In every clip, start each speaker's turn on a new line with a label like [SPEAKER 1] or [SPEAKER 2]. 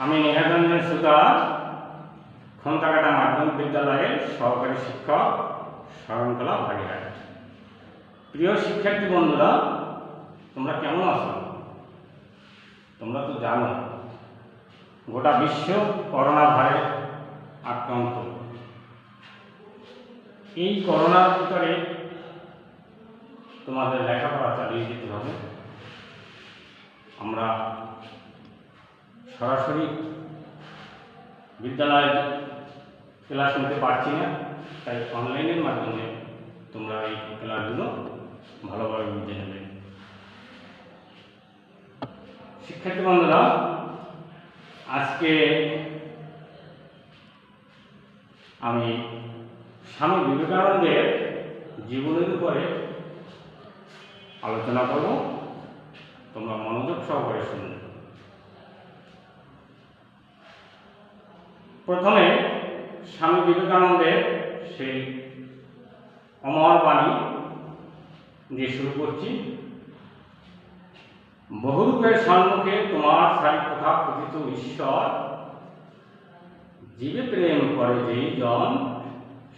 [SPEAKER 1] আমি নিহারঞ্জন সুতার খন্তাকাটা মাধ্যমিক বিদ্যালয়ের সহকারী শিক্ষক শরণকলা ভাগীরহাট। প্রিয় শিক্ষার্থী বন্ধুরা, তোমরা কেমন আছো? তোমরা তো জানো গোটা বিশ্ব করোনা ভাইরাসে আক্রান্ত। এই করোনার ভিতরে তোমাদের লেখাপড়া চালিয়ে যেতে হবে। আমরা সরাসরি বিদ্যালয়ে ক্লাস নিতে পারছি না, তাই অনলাইনের মাধ্যমে তোমরা এই ক্লাসগুলো ভালোভাবে বুঝে নেবে। শিক্ষার্থী বন্ধুরা, আজকে আমি স্বামী বিবেকানন্দের জীবনের উপরে আলোচনা করব। তোমরা মনোযোগ সহকারে শুনবে। প্রথমে স্বামী বিবেকানন্দের সেই অমর বাণী দিয়ে শুরু করছি। বহুরূপের সম্মুখে তোমার সারি কথা কথিত ঈশ্বর, জীবে প্রেম করে যেই জন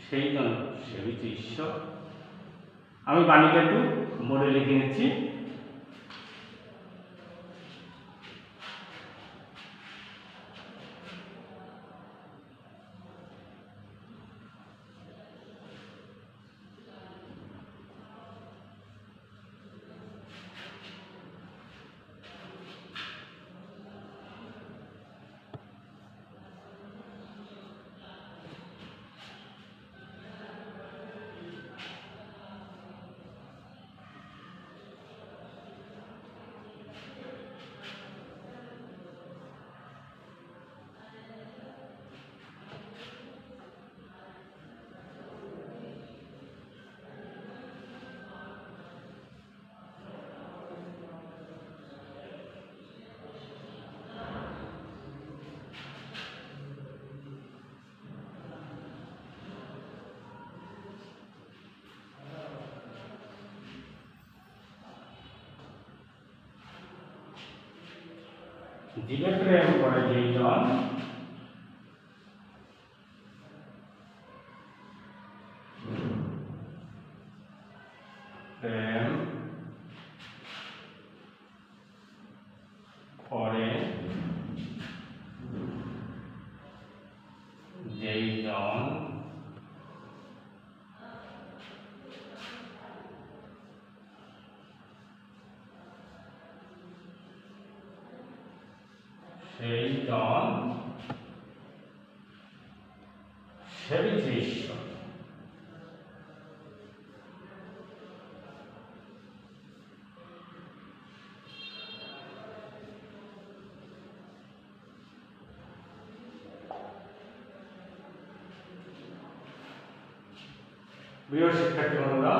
[SPEAKER 1] সেই জন সেবিত ঈশ্বর। আমি বাণীটা একটু বোর্ডে লিখে নিচ্ছি। জীবে প্রেম করে যেই জন প্রেম করে যেই জন সেই জন সেবিত ঈশ্বর। প্রিয় শিক্ষার্থী বন্ধুরা,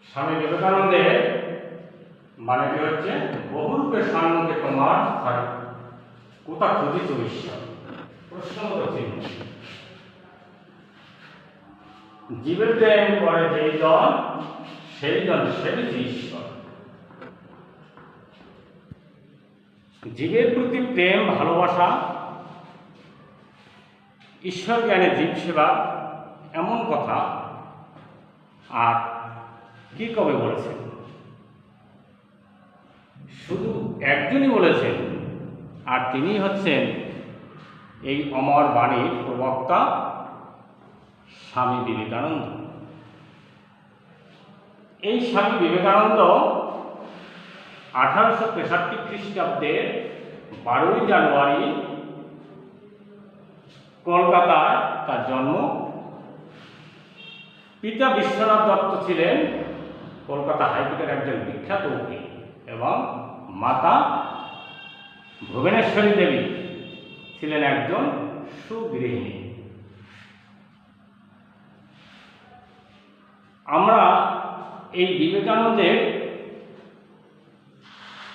[SPEAKER 1] স্বামী বিবেকানন্দের বাণীটি হচ্ছে, বহুরূপের সম্মুখে তোমার সারি কোথা খুঁজিত ঈশ্বর। প্রশ্নবোধক চিহ্ন। জীবের প্রেম করে যেই জন সেই জন সেবিত ঈশ্বর। জীবের প্রতি প্রেম ভালোবাসা, ঈশ্বর জ্ঞানে জীব সেবা, এমন কথা আর কি কবে বলেছেন? শুধু একজনই বলেছেন, আর তিনি হচ্ছেন এই অমর বাণীর প্রবক্তা স্বামী বিবেকানন্দ। এই স্বামী বিবেকানন্দ 1863 খ্রিস্টাব্দের 12ই জানুয়ারি কলকাতায় তার জন্ম। পিতা বিশ্বনাথ দত্ত ছিলেন কলকাতা হাইকোর্টের একজন বিখ্যাত উকিল এবং মাতা ভুবনেশ্বরী দেবী ছিলেন একজন সুগৃহিণী। আমরা এই বিবেকানন্দের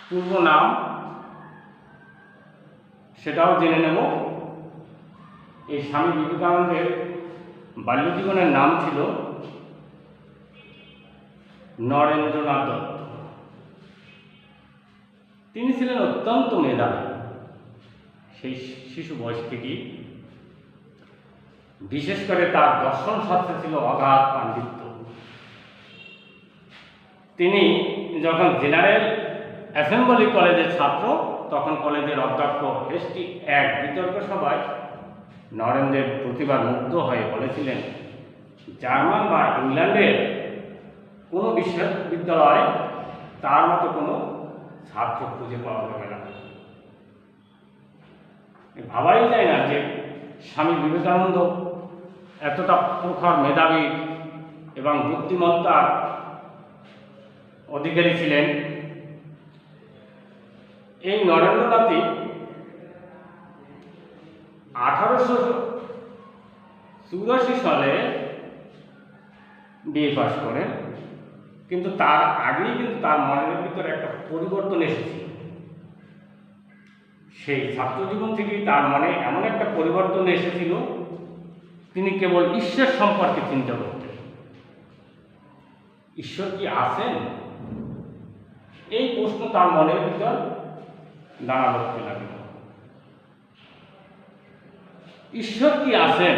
[SPEAKER 1] পূর্ব নাম সেটাও জেনে নেব। এই স্বামী বিবেকানন্দের বাল্যজীবনের নাম ছিল নরেন্দ্রনাথ দত্ত। তিনি ছিলেন অত্যন্ত মেধাবী। সেই শিশু বয়স থেকেই বিশেষ করে তার দর্শন শাস্ত্রে ছিল অগাধ পাণ্ডিত্য। তিনি যখন জেনারেল অ্যাসেম্বলি কলেজের ছাত্র, তখন কলেজের অধ্যক্ষ হেস্টি এক বিতর্ক সভায় নরেন্দ্রের প্রতিভার মুগ্ধ হয়ে বলেছিলেন, জার্মান বা ইংল্যান্ডের কোনো বিশ্ববিদ্যালয়ে তার মতো কোনো ছাত্র খুঁজে পাওয়া যাবে না। ভাবাই যায় না যে স্বামী বিবেকানন্দ এতটা প্রখর মেধাবী এবং বুদ্ধিমত্তার অধিকারী ছিলেন। এই নরেন্দ্রনাথই 1884 সালে বিএ পাস করেন, কিন্তু তার আগেই কিন্তু তার মনের ভিতরে একটা পরিবর্তন এসেছিল। সেই ছাত্রজীবন থেকেই তার মনে এমন একটা পরিবর্তন এসেছিল, তিনি কেবল ঈশ্বর সম্পর্কে চিন্তা করতেন। ঈশ্বর কি আছেন? এই প্রশ্ন তার মনের ভিতর দাঁড়া করতে লাগল। ঈশ্বর কি আছেন?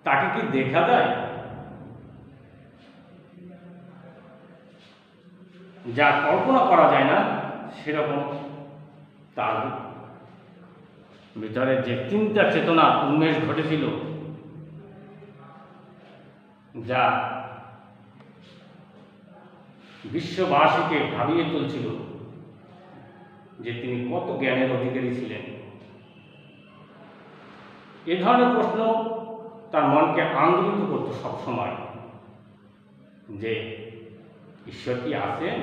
[SPEAKER 1] তাকে কি দেখা যায়? যা কল্পনা করা যায় না, সেরকম তার ভিতরে যে চিন্তা চেতনা উন্মেষ ঘটেছিল, যা বিশ্ববাসীকে ভাবিয়ে তুলছিল যে তিনি কত জ্ঞানের অধিকারী ছিলেন। এ ধরনের প্রশ্ন তার মনকে আন্দোলিত করত সবসময়, যে ঈশ্বর কি আছেন?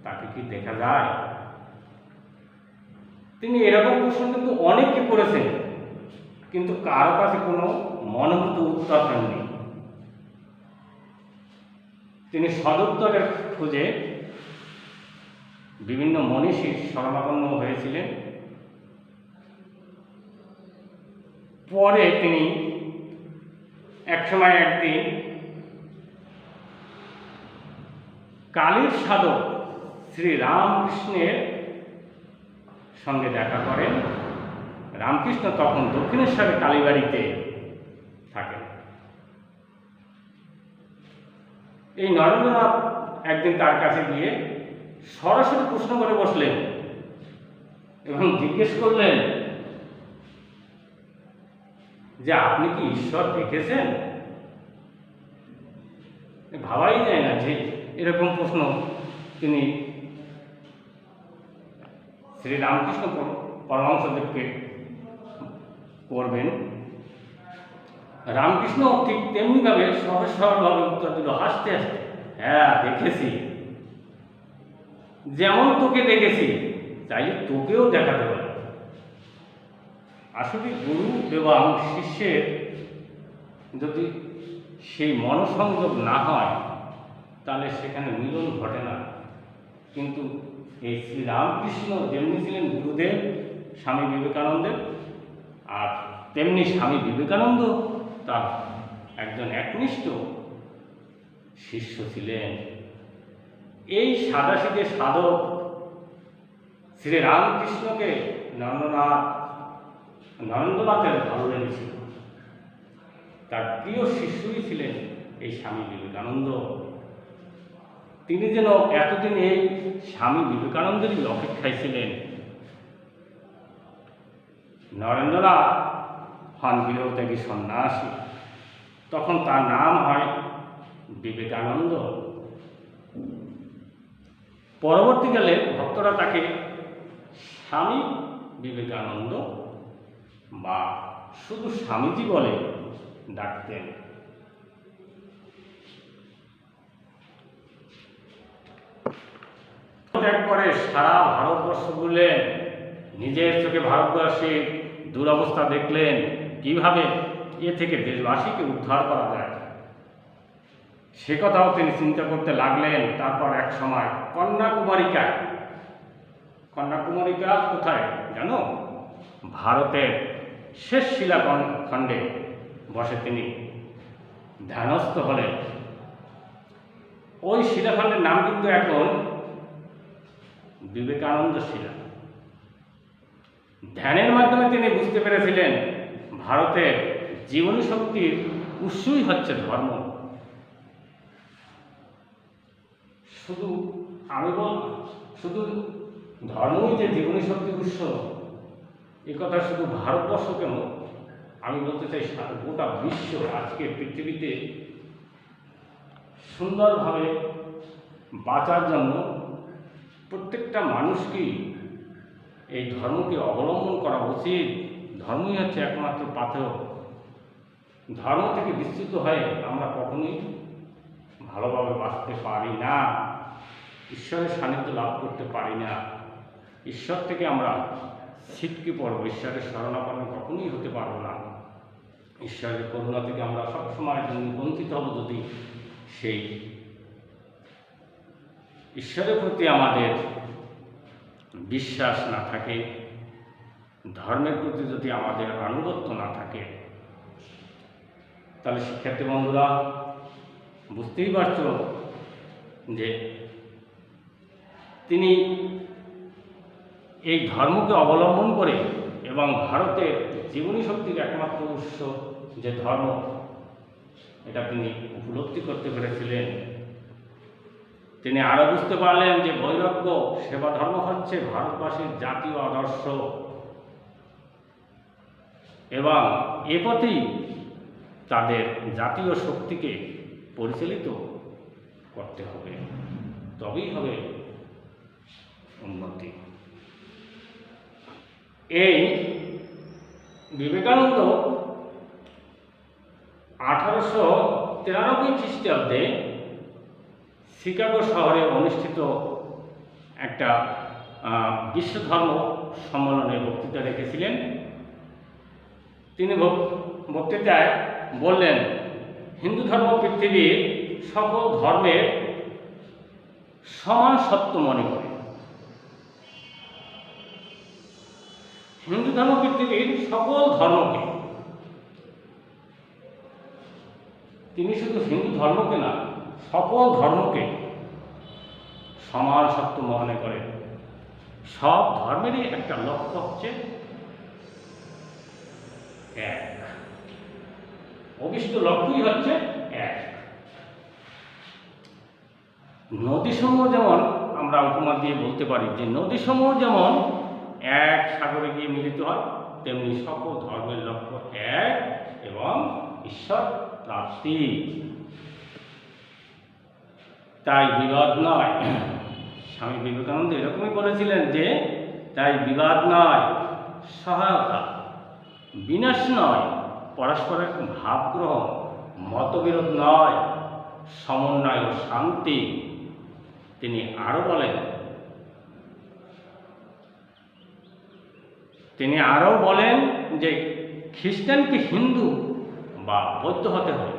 [SPEAKER 1] তাকে কি দেখা যায়? তিনি এরকম প্রশ্ন কিন্তু অনেককে করেছেন, কিন্তু কারো কাছে কোনো মনোভূত উত্তর দেননি। তিনি সদুত্তরের খুঁজে বিভিন্ন মনীষীর শরণাপন্ন হয়েছিলেন। পরে তিনি একসময় একদিন কালীর সাধক শ্রী রামকৃষ্ণের সঙ্গে দেখা করেন। রামকৃষ্ণ তখন দক্ষিণেশ্বরে কালীবাড়িতে থাকেন। এই নরেন্দ্রনাথ একদিন তার কাছে গিয়ে সরাসরি প্রশ্ন করে বসলেন এবং জিজ্ঞেস করলেন যে আপনি কি ঈশ্বর দেখেছেন? ভাবাই যায় না যে এরকম প্রশ্ন তিনি শ্রী রামকৃষ্ণ পরমহংসদেবকে করবেন। রামকৃষ্ণ ঠিক তেমনিভাবে সহজ সরলভাবে উত্তর দিল, হাসতে হাসতে, হ্যাঁ দেখেছি, যেমন তোকে দেখেছি চাইলে তোকেও দেখাতে পারে। আসলে গুরু এবং শিষ্যের যদি সেই মনসংযোগ না হয় তাহলে সেখানে মিলন ঘটে না। কিন্তু এই শ্রী রামকৃষ্ণ যেমনি ছিলেন গুরুদেব স্বামী বিবেকানন্দের, আর তেমনি স্বামী বিবেকানন্দ তার একজন একনিষ্ঠ শিষ্য ছিলেন। এই সাদাসিধে সাধক শ্রী রামকৃষ্ণকে নরেন্দ্রনাথের ভালো লেগেছিল। তার প্রিয় শিষ্যই ছিলেন এই স্বামী বিবেকানন্দ। তিনি যেন এতদিন এই স্বামী বিবেকানন্দেরই অপেক্ষায় ছিলেন। নরেন্দ্রনাথ হন গৃহত্যাগী সন্ন্যাসী, তখন তার নাম হয় বিবেকানন্দ। পরবর্তীকালে ভক্তরা তাকে স্বামী বিবেকানন্দ বা শুধু স্বামীজি বলে ডাকতেন। ত্যাগ করে সারা ভারতবর্ষ ঘুরলেন, নিজের চোখে ভারতবর্ষের দুরবস্থা দেখলেন, কিভাবে এ থেকে দেশবাসীকে উদ্ধার করা যায় সে কথাও তিনি চিন্তা করতে লাগলেন। তারপর এক সময় কন্যাকুমারিকা কোথায় জানো? ভারতের শেষ শিলাখণ্ডে বসে তিনি ধ্যানস্থ হলেন। ওই শিলাখণ্ডের নাম কিন্তু এখন বিবেকানন্দ শিলা। ধ্যানের মাধ্যমে তিনি বুঝতে পেরেছিলেন ভারতের জীবনী শক্তির উৎসই হচ্ছে ধর্ম। শুধু ধর্মই যে জীবনী শক্তির উৎস, এ কথা শুধু ভারতবর্ষ কেন, আমি বলতে চাই গোটা বিশ্ব আজকে পৃথিবীতে সুন্দরভাবে বাঁচার জন্য প্রত্যেকটা মানুষকেই এই ধর্মকে অবলম্বন করা উচিত। ধর্মই হচ্ছে একমাত্র পাথেয়। ধর্ম থেকে বিস্তৃত হয়ে আমরা কখনোই ভালোভাবে বাঁচতে পারি না, ঈশ্বরের সান্নিধ্য লাভ করতে পারি না। ঈশ্বর থেকে আমরা ছিটকে পড়ব, ঈশ্বরের শরণাপন্ন কখনোই হতে পারবো না। ঈশ্বরের করুণা থেকে আমরা সবসময় বঞ্চিত হব যদি সেই ঈশ্বরের প্রতি আমাদের বিশ্বাস না থাকে, ধর্মের প্রতি যদি আমাদের আনুগত্য না থাকে। তাহলে শিক্ষার্থী বন্ধুরা, বুঝতেই পারছ যে তিনি এই ধর্মকে অবলম্বন করে এবং ভারতের জীবনী শক্তির একমাত্র উৎস যে ধর্ম, এটা তিনি উপলব্ধি করতে পেরেছিলেন। তিনি আরও বুঝতে পারলেন যে বৈরাগ্য সেবা ধর্ম হচ্ছে ভারতবাসীর জাতীয় আদর্শ এবং এ পথেই তাদের জাতীয় শক্তিকে পরিচালিত করতে হবে, তবেই হবে উন্নতি। এই বিবেকানন্দ 1893 খ্রিস্টাব্দে শিকাগো শহরে অনুষ্ঠিত একটা বিশ্ব ধর্ম সম্মেলনে বক্তৃতা রেখেছিলেন। তিনি বক্তৃতায় বললেন, হিন্দু ধর্ম পৃথিবীর সকল ধর্মের সমান সত্য মনে করে। হিন্দু ধর্ম পৃথিবীর সকল ধর্মকে, তিনি শুধু হিন্দু ধর্মকে না, সকল ধর্মকে সমান সত্য মনে করে। সব ধর্মেরই একটা লক্ষ্য হচ্ছে এক, অভিষ্ট লক্ষ্যই হচ্ছে এক। নদীসমূহ যেমন আমরা উপমা দিয়ে বলতে পারি যে নদীসমূহ যেমন এক সাগরে গিয়ে মিলিত হয়, তেমনি সকল ধর্মের লক্ষ্য এক এবং ঈশ্বর প্রাপ্তি। তাই বিবাদ নয়। স্বামী বিবেকানন্দ এরকমই বলেছিলেন যে তাই বিবাদ নয়, সহায়তা, বিনাশ নয়, পরস্পরের ভাবগ্রহণ, মতবিরোধ নয়, সমন্বয় ও শান্তি। তিনি আরও বলেন যে খ্রিস্টানকে হিন্দু বা বৌদ্ধ হতে হবে।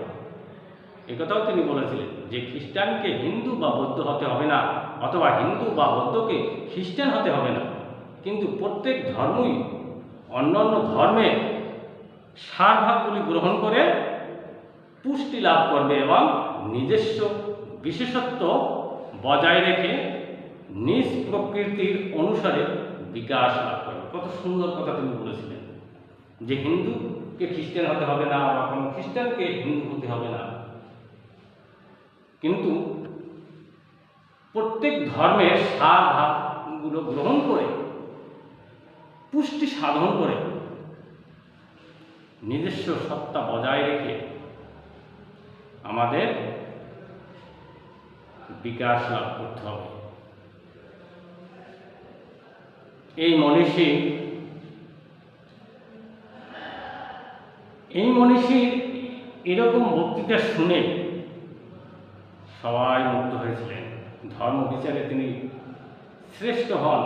[SPEAKER 1] একথাও তিনি বলেছিলেন যে খ্রিস্টানকে হিন্দু বা বৌদ্ধ হতে হবে না, অথবা হিন্দু বা বৌদ্ধকে খ্রিস্টান হতে হবে না, কিন্তু প্রত্যেক ধর্মই অন্যান্য ধর্মের সারভাগগুলি গ্রহণ করে পুষ্টি লাভ করবে এবং নিজস্ব বিশেষত্ব বজায় রেখে নিজ প্রকৃতির অনুসারে বিকাশ লাভ করবে। কত সুন্দর কথা তিনি বলেছিলেন যে হিন্দুকে খ্রিস্টান হতে হবে না বা কোনো খ্রিস্টানকে হিন্দু হতে হবে না, কিন্তু প্রত্যেক ধর্মের সারভাগগুলো গ্রহণ করে পুষ্টি সাধন করে নিজস্ব সত্তা বজায় রেখে আমাদের বিকাশ লাভ করতে হবে। এই মনীষীর এরকম বক্তৃতা শুনে সবাই মুগ্ধ হয়েছিলেন। ধর্ম বিচারে তিনি শ্রেষ্ঠ হন।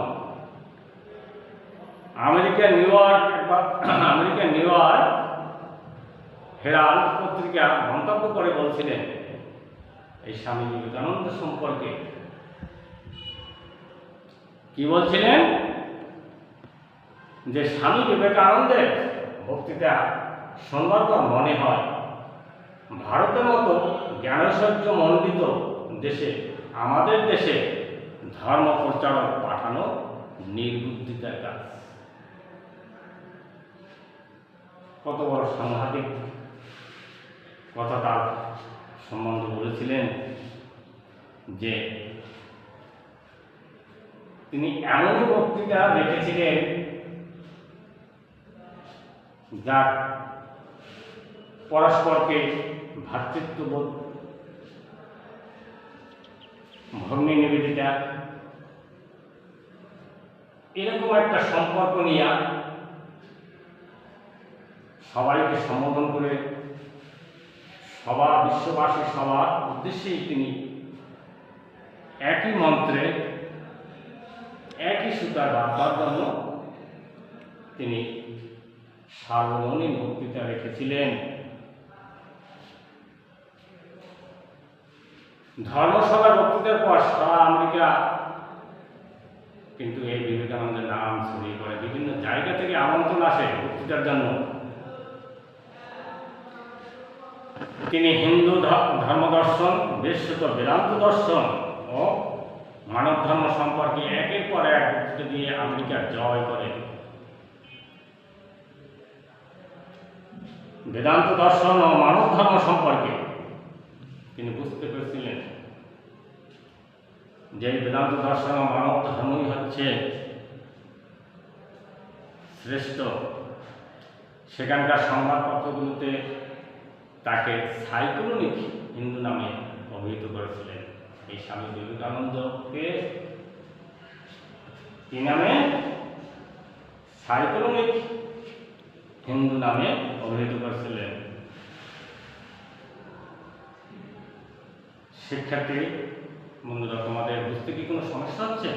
[SPEAKER 1] আমেরিকার নিউ ইয়র্ক হেরাল্ড পত্রিকা মন্তব্য করে বলছিলেন এই স্বামী বিবেকানন্দ সম্পর্কে। কি বলছিলেন? যে স্বামী বিবেকানন্দের বক্তৃতা শোনবার পর মনে হয় ভারতের মতো জ্ঞানৈশ্বর্য মণ্ডিত উদ্দেশ্যে আমাদের দেশে ধর্ম প্রচারক পাঠানো নির্বুদ্ধিতার কাজ। কত বড় সাংঘাতিক কথা তার সম্বন্ধে বলেছিলেন যে তিনি এমনই বক্তৃতা রেখেছিলেন যা পরস্পরকে ভ্রাতৃত্ববোধ, ভগ্নী নিবেদিতা এরকম একটা সম্পর্ক নিয়ে সবাইকে সম্বোধন করে বিশ্ববাসী সবার উদ্দেশ্যেই তিনি একই মন্ত্রে একই সুতার বার্তার জন্য তিনি সার্বজনীন বক্তৃতা রেখেছিলেন। ধর্মসভার বক্তৃতার পর সারা আমেরিকা কিন্তু এই বিবেকানন্দের নাম ছড়িয়ে পড়ে। বিভিন্ন জায়গা থেকে আমন্ত্রণ আসে বক্তৃতার জন্য। তিনি হিন্দু ধর্মদর্শন, বিশেষত বেদান্ত দর্শন ও মানব ধর্ম সম্পর্কে একের পর এক বক্তৃতা দিয়ে আমেরিকা জয় করে। বেদান্ত দর্শন ও মানব ধর্ম সম্পর্কে তিনি বুঝতে পেরেছিলেন যে বেদান্ত দর্শন ও মানব ধর্মই হচ্ছে শ্রেষ্ঠ। সেখানকার সংবাদপত্রগুলোতে তাকে সাইক্লোনিক হিন্দু নামে অভিহিত করেছিলেন। এই স্বামী বিবেকানন্দকে কি নামে? সাইক্লোনিক হিন্দু নামে অভিহিত করেছিলেন। শিক্ষার্থী বন্ধুরা, তোমাদের বুঝতে কি কোনো সমস্যা হচ্ছে?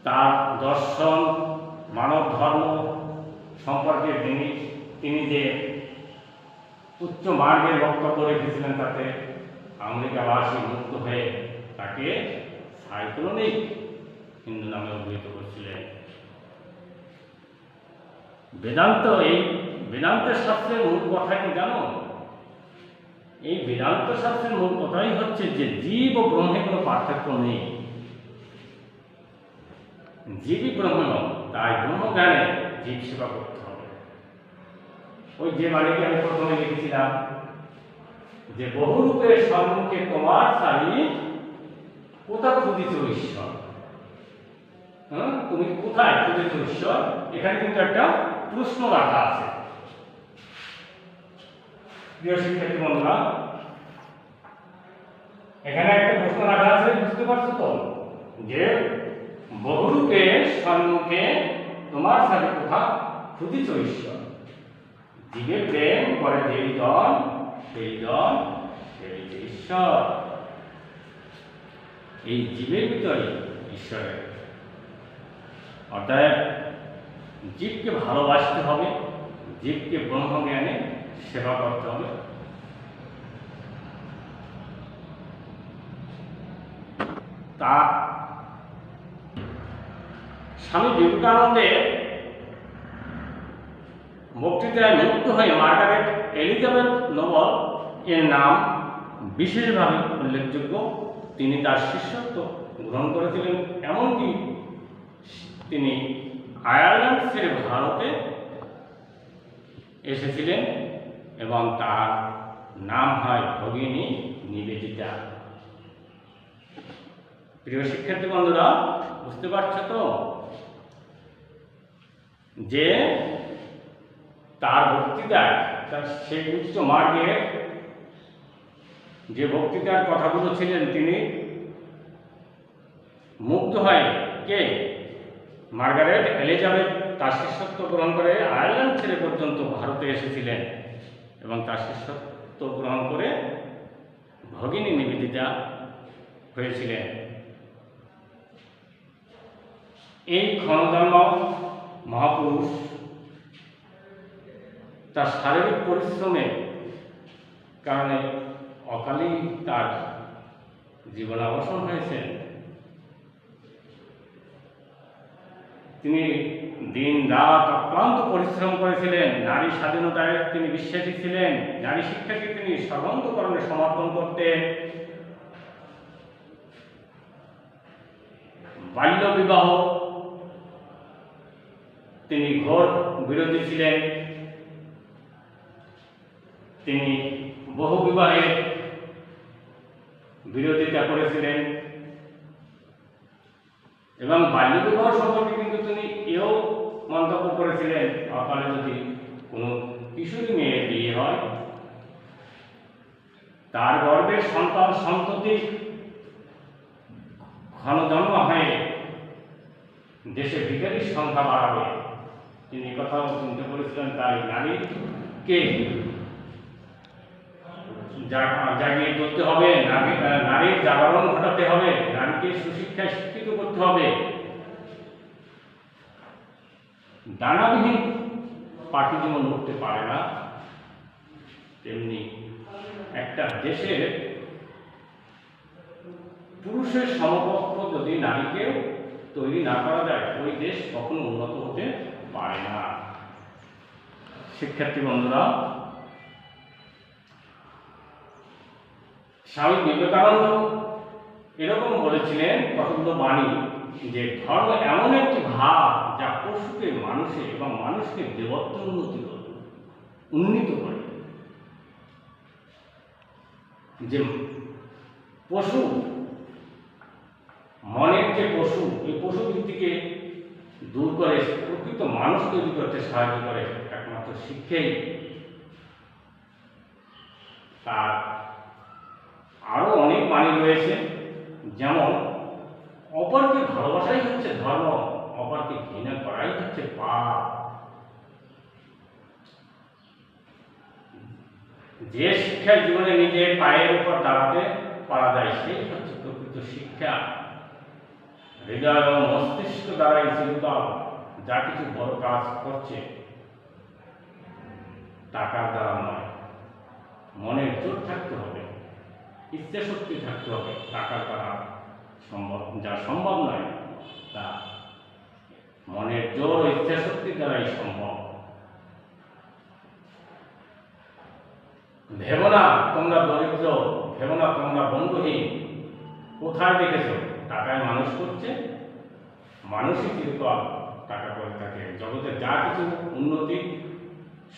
[SPEAKER 1] তার দর্শন, মানব ধর্ম সম্পর্কে তিনি যে উচ্চ মার্গের বক্তব্য রেখেছিলেন, তাতে আমেরিকাবাসী মুক্ত হয়ে তাকে সাইক্লোনিক হিন্দু নামে অভিহিত করছিলেন। এই বেদান্তের শাস্ত্রের মূল কথা কি জানো? এই বেদান্ত শাস্ত্রের মূল কথাই হচ্ছে যে জীব ও ব্রহ্মে কোনো পার্থক্য নেই। জীবই ব্রহ্ম, তাই ব্রহ্মজ্ঞানে জীব সেবা করতে হবে। ওই যে বাণীটি আমি প্রথমে লিখেছিলাম যে বহুরূপের সম্মুখে তোমার সারি কোথা খুঁজিছ ঈশ্বর। তুমি কোথায় খুঁজেছ ঈশ্বর? এখানে কিন্তু একটা প্রশ্ন রাখা আছে। প্রিয় শিক্ষার্থী বন্ধুরা, এখানে একটা প্রশ্ন রাখা আছে, বুঝতে পারছো তো? যে বহুরূপের সম্মুখে তোমার সাথে কোথা খুঁজিছ ঈশ্বর। জীবে প্রেম করে যেই জন সেই ঈশ্বর। এই জীবের ভিতরে ঈশ্বরের, অর্থাৎ জীবকে ভালোবাসতে হবে, জীবকে ব্রহ্মজ্ঞানে সেবা করতে হবে। তা স্বামী বিবেকানন্দের বক্তৃতায় মুক্ত হয়ে মার্গারেট এলিজাবেথ নোবেল এর নাম বিশেষভাবে উল্লেখযোগ্য। তিনি তার শিষ্যত্ব গ্রহণ করেছিলেন, এমনকি তিনি আয়ারল্যান্ড ছেড়ে ভারতে এসেছিলেন এবং তার নাম হয় ভগিনী নিবেদিতা। প্রিয় শিক্ষার্থী বন্ধুরা, বুঝতে পারছো তো যে তার বক্তৃতায়, তার সেই উচ্চ মার্গের যে বক্তৃতার কথাগুলো ছিলেন, তিনি মুগ্ধ হয় কে? মার্গারেট এলিজাবেথ তার শিষ্যত্ব গ্রহণ করে আয়ারল্যান্ড ছেড়ে পর্যন্ত ভারতে এসেছিলেন এবং তার শিষ্যত্ব গ্রহণ করে ভগিনী নিবেদিতা হয়েছিলেন। এই ক্ষণজন্ম মহাপুরুষ তার শারীরিক পরিশ্রমের কারণে অকালেই তার জীবনাবসান হয়েছে। তিনি দিন রাত অক্লান্ত পরিশ্রম করেছিলেন। নারী স্বাধীনতায় তিনি বিশ্বাসী ছিলেন। নারী শিক্ষাকে তিনি সর্বান্তকরণে সমর্পণ করতেন। বাল্য বিবাহ তিনি ঘোর বিরোধী ছিলেন। তিনি বহু বিবাহের বিরোধিতা করেছিলেন এবং বাল্য বিবাহ সম্পর্কে কিন্তু তিনি এও মন্তব্য করেছিলেন, অকালে যদি কোনো কিশোরী মেয়ের বিয়ে হয়, তার গর্ভের সন্তান সন্ততি ঘন জন্ম হয়ে দেশে ভিখারির সংখ্যা বাড়াবে। তিনি কথাও চিন্তা করেছিলেন। তাই নারীকে জাগিয়ে তুলতে হবে, নারীর জাগরণ ঘটাতে হবে, নারীকে সুশিক্ষায় শিক্ষিত করতে হবে। দানাবিহীন পাখি যেমন উঠতে পারে না, তেমনি একটা দেশের পুরুষের সমকক্ষ যদি নারীকে তৈরি না করা যায়, ওই দেশ কখনো উন্নত হতে পারে না। শিক্ষার্থী বন্ধুরা, স্বামী বিবেকানন্দ এরকম বলেছিলেন কতগুলো বাণী, যে ধর্ম এমন একটি ভাব যা পশুকে মানুষে এবং মানুষকে দেবত্ব উন্নীত করে। যে পশু, মনের যে পশু, এই পশু ভিত্তিকে দূর করে প্রকৃত মানুষ তৈরি করতে সাহায্য করে একমাত্র শিক্ষাই। তার আরো অনেক বাণী রয়েছে, যেমন অপরকে ভালোবাসাই হচ্ছে ধর্ম, অপরকে ঘৃণা করাই হচ্ছে পাপ। যে শিক্ষায় জীবনে নিজের পায়ের উপর দাঁড়াতে পারা যায়, সেই হচ্ছে প্রকৃত শিক্ষা। হৃদয় ও মস্তিষ্ক দ্বারাই চিন্তাও যা কিছু বড় কাজ করছে, টাকার দ্বারা নয়। মনের জোর থাকতে হবে, ইচ্ছা শক্তি থাকতে হবে। টাকার দ্বারা সম্ভব, যা সম্ভব নয় তা মনের জোর ও ইচ্ছা শক্তির দ্বারাই সম্ভব। ভেবো না তোমরা দরিদ্র, ভেবো না তোমরা বন্ধুহীন। কোথায় দেখেছ টাকায় মানুষ করছে? মানুষই চিরকাল টাকা করে থাকে। জগতে যা কিছু উন্নতি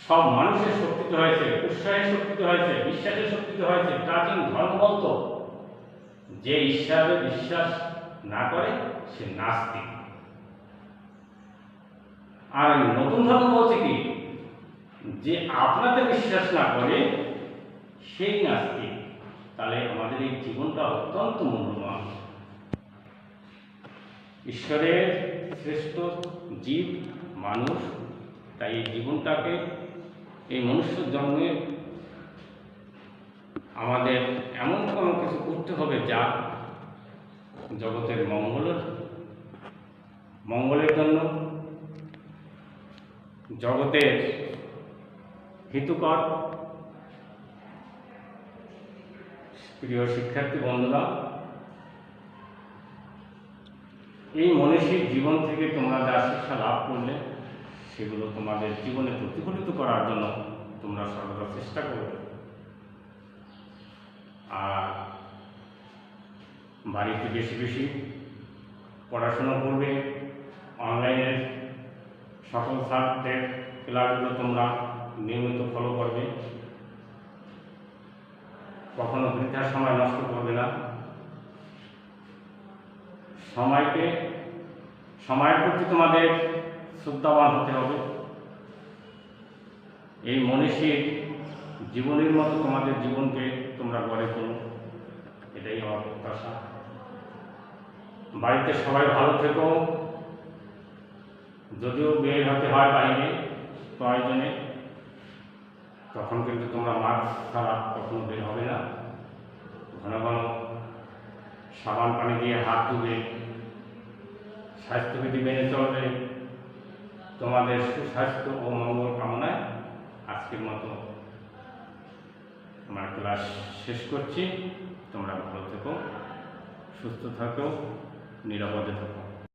[SPEAKER 1] সব মানুষের শক্তিতে হয়েছে, উৎসাহের শক্তিতে হয়েছে, বিশ্বাসের শক্তিতে হয়েছে। প্রাচীন ধর্ম বলতো, যে ঈশ্বরে বিশ্বাস না করে সে নাস্তিক। আর নতুন ধর্ম বলছে কি, যে আপনাদের বিশ্বাস না করে সেই নাস্তিক। তাহলে আমাদের এই জীবনটা অত্যন্ত মূল্যবান। ঈশ্বরের শ্রেষ্ঠ জীব মানুষ, তাই এই জীবনটাকে, এই মনুষ্য জন্মে আমাদের এমন কোনো কিছু করতে হবে যা জগতের মঙ্গলের জন্য, জগতের হিতকর। প্রিয় শিক্ষার্থী বন্ধুরা, এই মনীষীর জীবন থেকে তোমরা যা শিক্ষা লাভ করলে, সেগুলো তোমাদের জীবনে প্রতিফলিত করার জন্য তোমরা সর্বদা চেষ্টা করবে। আর বাড়িতে বেশি বেশি পড়াশোনা করবে। অনলাইনের সকল সাবজেক্ট ক্লাসগুলো তোমরা নিয়মিত ফলো করবে। কখনো বৃথার সময় নষ্ট করবে না। সময়ের প্রতি তোমাদের শ্রদ্ধাবান হতে হবে। এই মনীষীর জীবনের মতো তোমাদের জীবনকে তোমরা গড়ে তোলো, এটাই আমার প্রত্যাশা। বাড়িতে সবাই ভালো থেকো। যদিও বের হতে হয় বাইরে প্রয়োজনে, তখন কিন্তু তোমরা মাস্ক ছাড়া কখনো বের হবে না। ঘন ঘন সাবান পানি দিয়ে হাত ধুবে, স্বাস্থ্যবিধি মেনে চলবে। তোমাদের সুস্বাস্থ্য ও মঙ্গল কামনায় আজকের মতো আমার ক্লাস শেষ করছি। তোমরা ভালো থেকো, সুস্থ থাকো, নিরাপদে থাকো।